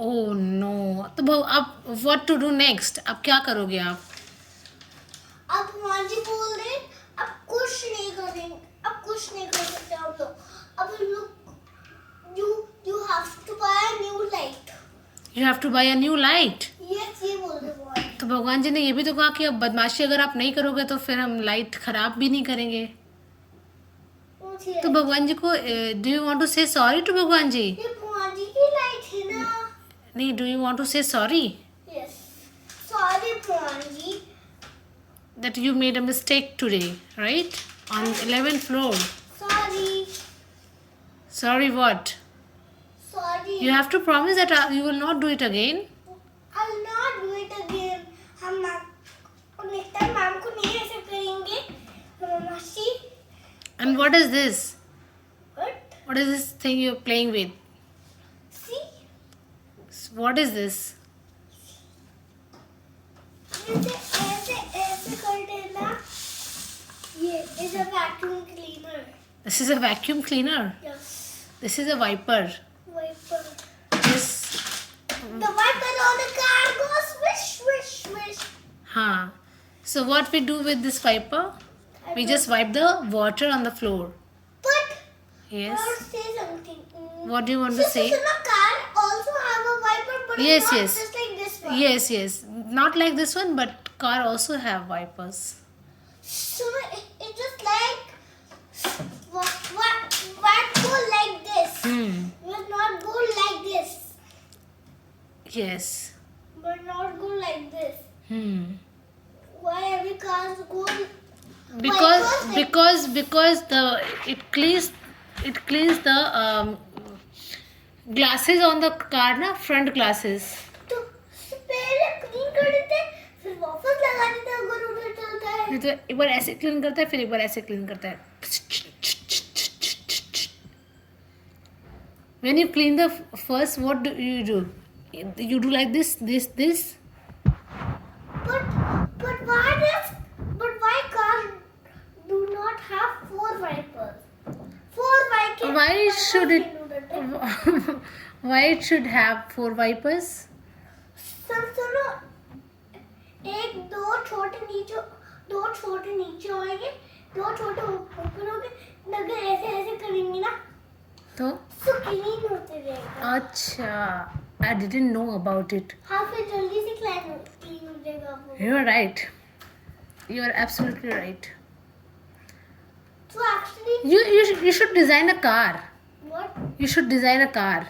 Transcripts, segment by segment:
Oh no. तो अब what to do next, अब क्या करोगे आप? अब माँ जी बोल रहे अब कुछ नहीं करेंगे, अब कुछ नहीं कर सकते हम लोग। अब हम लोग you have to buy a new light. You have to buy a new light. Yes, ये बोल रहे भगवान। तो भगवान जी ने ये भी तो कहा कि अब बदमाशी अगर आप नहीं करोगे तो फिर हम लाइट खराब भी नहीं करेंगे। तो भगवान जी को डू यू वांट टू से सॉरी टू भगवान जी? ये भगवान जी की लाइट है ना। नहीं, डू यू वांट टू से सॉरी यस, सॉरी भगवान जी। that you made a mistake today, right? On 11th floor. Sorry. Sorry what? Sorry. You have to promise that you will not do it again. I'll not do it again. हम next time ma'am को नहीं ऐसे करेंगे। मासी। And what is this? What? What is this thing you're playing with? See? What is this? ऐसे ऐसे कर देना। ये is a vacuum cleaner. This is a vacuum cleaner. Yes. This is a wiper. Wiper. This. The wiper on the car goes swish swish swish. Huh. So what we do with this wiper? We just wipe the water on the floor. But Yes. I want to say something. What do you want to say? So the car also have a wiper, but Yes, it's not yes. just like this one. Yes, yes. Not like this one, but car also have wipers. So it just like what go like this. Will not go like this. Yes. But not go like this. Why every cars go? Because the it cleans the glasses on the car na, front glasses. तो पहले clean कर देते फिर वापस लगा देते अगर उधर चलता है। नहीं तो एक बार ऐसे क्लीन करता है फिर एक बार ऐसे क्लीन करता है. When you clean the first, what do? You do like this. But why cars do not have four wipers? Why should it? Why it should have 4 wipers? सुनो, एक दो छोटे नीचे होंगे, दो छोटे ऊपर होंगे। अगर ऐसे ऐसे करेंगे ना तो क्लीन होते रहेगा। अच्छा, I didn't know about it. हाँ, फिर जल्दी से क्लीन हो जाएगा वो। You are right. You are absolutely right. So actually, You should design a car. what? You should design a car.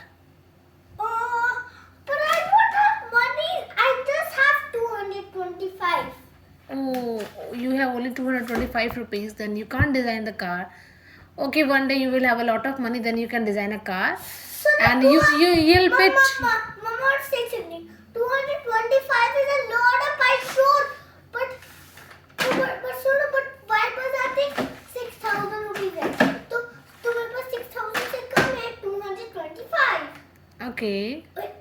But I don't have money. I just have 225. Oh, you have only 225 rupees. Then you can't design the car. Okay, one day you will have a lot of money. Then you can design a car. So And you'll pitch. Mama, say something. 225 is a lot of I sure. But wipers are think 6,000 rupees है। तो मेरे पास 6,000 से कम है 225. Okay.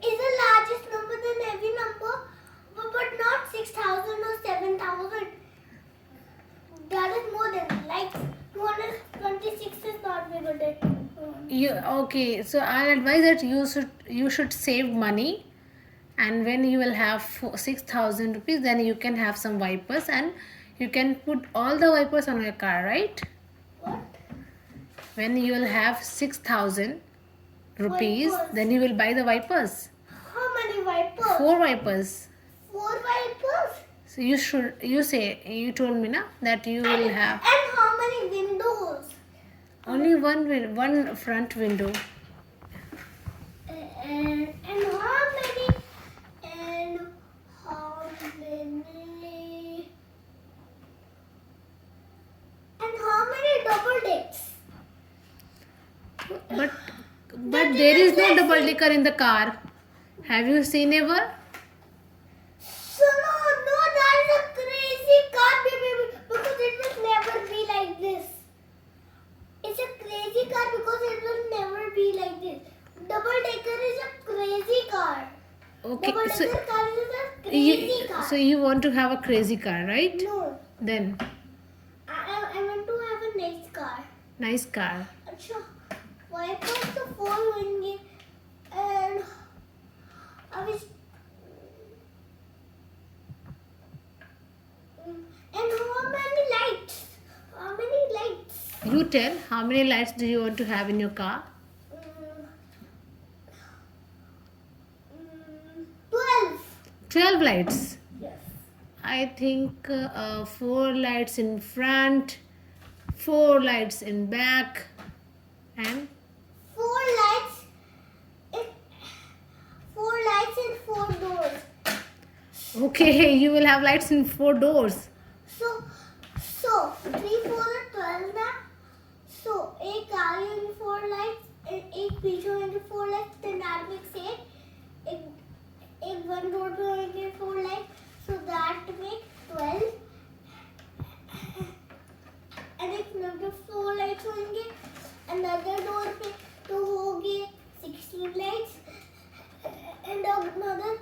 Is the largest number than every number, but not 6,000 or 7,000. That is more than like 226 is not bigger than. Okay. So I'll advise that you should save money, and when you will have 6,000 rupees, then you can have some wipers, and you can put all the wipers on your car, right? What? When you will have 6,000 rupees, Wipers. then you will buy the wipers. How many wipers? 4 wipers. 4 wipers. So you told me na that you will have And how many windows? only one front window. And how many? And how many? And how many double decks? But there is no double decker in the car. Have you seen ever? So no, that is a crazy car, baby, because it will never be like this. It's a crazy car because it will never be like this. Double decker is a crazy car. Okay. Double So decker car is a crazy car. so you want to have a crazy car, right? No, Then I want to have a nice car. nice car. अच्छा, wipers तो 4 होंगे and You tell how many lights do you want to have in your car? 12. 12 lights. Yes. I think 4 lights in front, 4 lights in back, and 4 lights. 4 lights and 4 doors. okay, you will have lights in 4 doors. So 3 4 और 12 ना. So एक आगे में 4 lights, एक पीछे में 4 lights, then that makes 8. एक one road पे होंगे 4 lights, so that makes 12. And एक number 4 lights होंगे, another door पे तो होंगे 16 lights, and another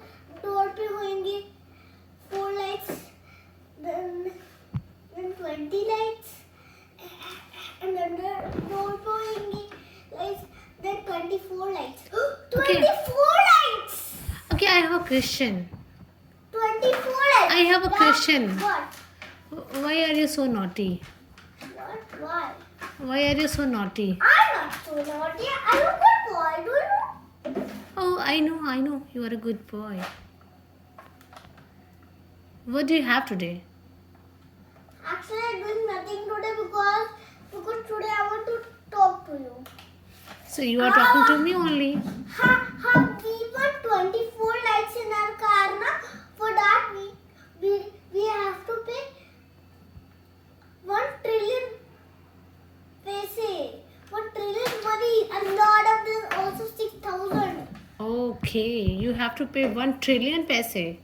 door पे होंगे 4 lights, then 20 lights, and another door पे होंगे lights, then 24 lights. 24 lights. Okay, I have a question. 24 lights. I have a question. What? Why are you so naughty? What? Why? Why are you so naughty? I'm not so naughty. I'm a good boy. Do you know? Oh, I know. You are a good boy. What do you have today? Actually, I'm doing nothing today because today I want to talk to you. So you are talking to me only. We want 24 lights in our car, na? For that we have to pay 1 trillion paise. 1 trillion money. A lot of this also 6,000. Okay, you have to pay 1 trillion paise.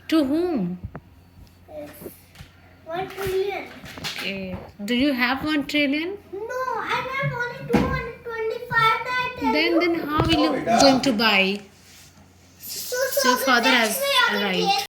To whom? Yes. 1 trillion. Okay. Do you have 1 trillion? No, I have only 225 that I tell you. Then how will you going to buy? So So father next has way I will arrived. take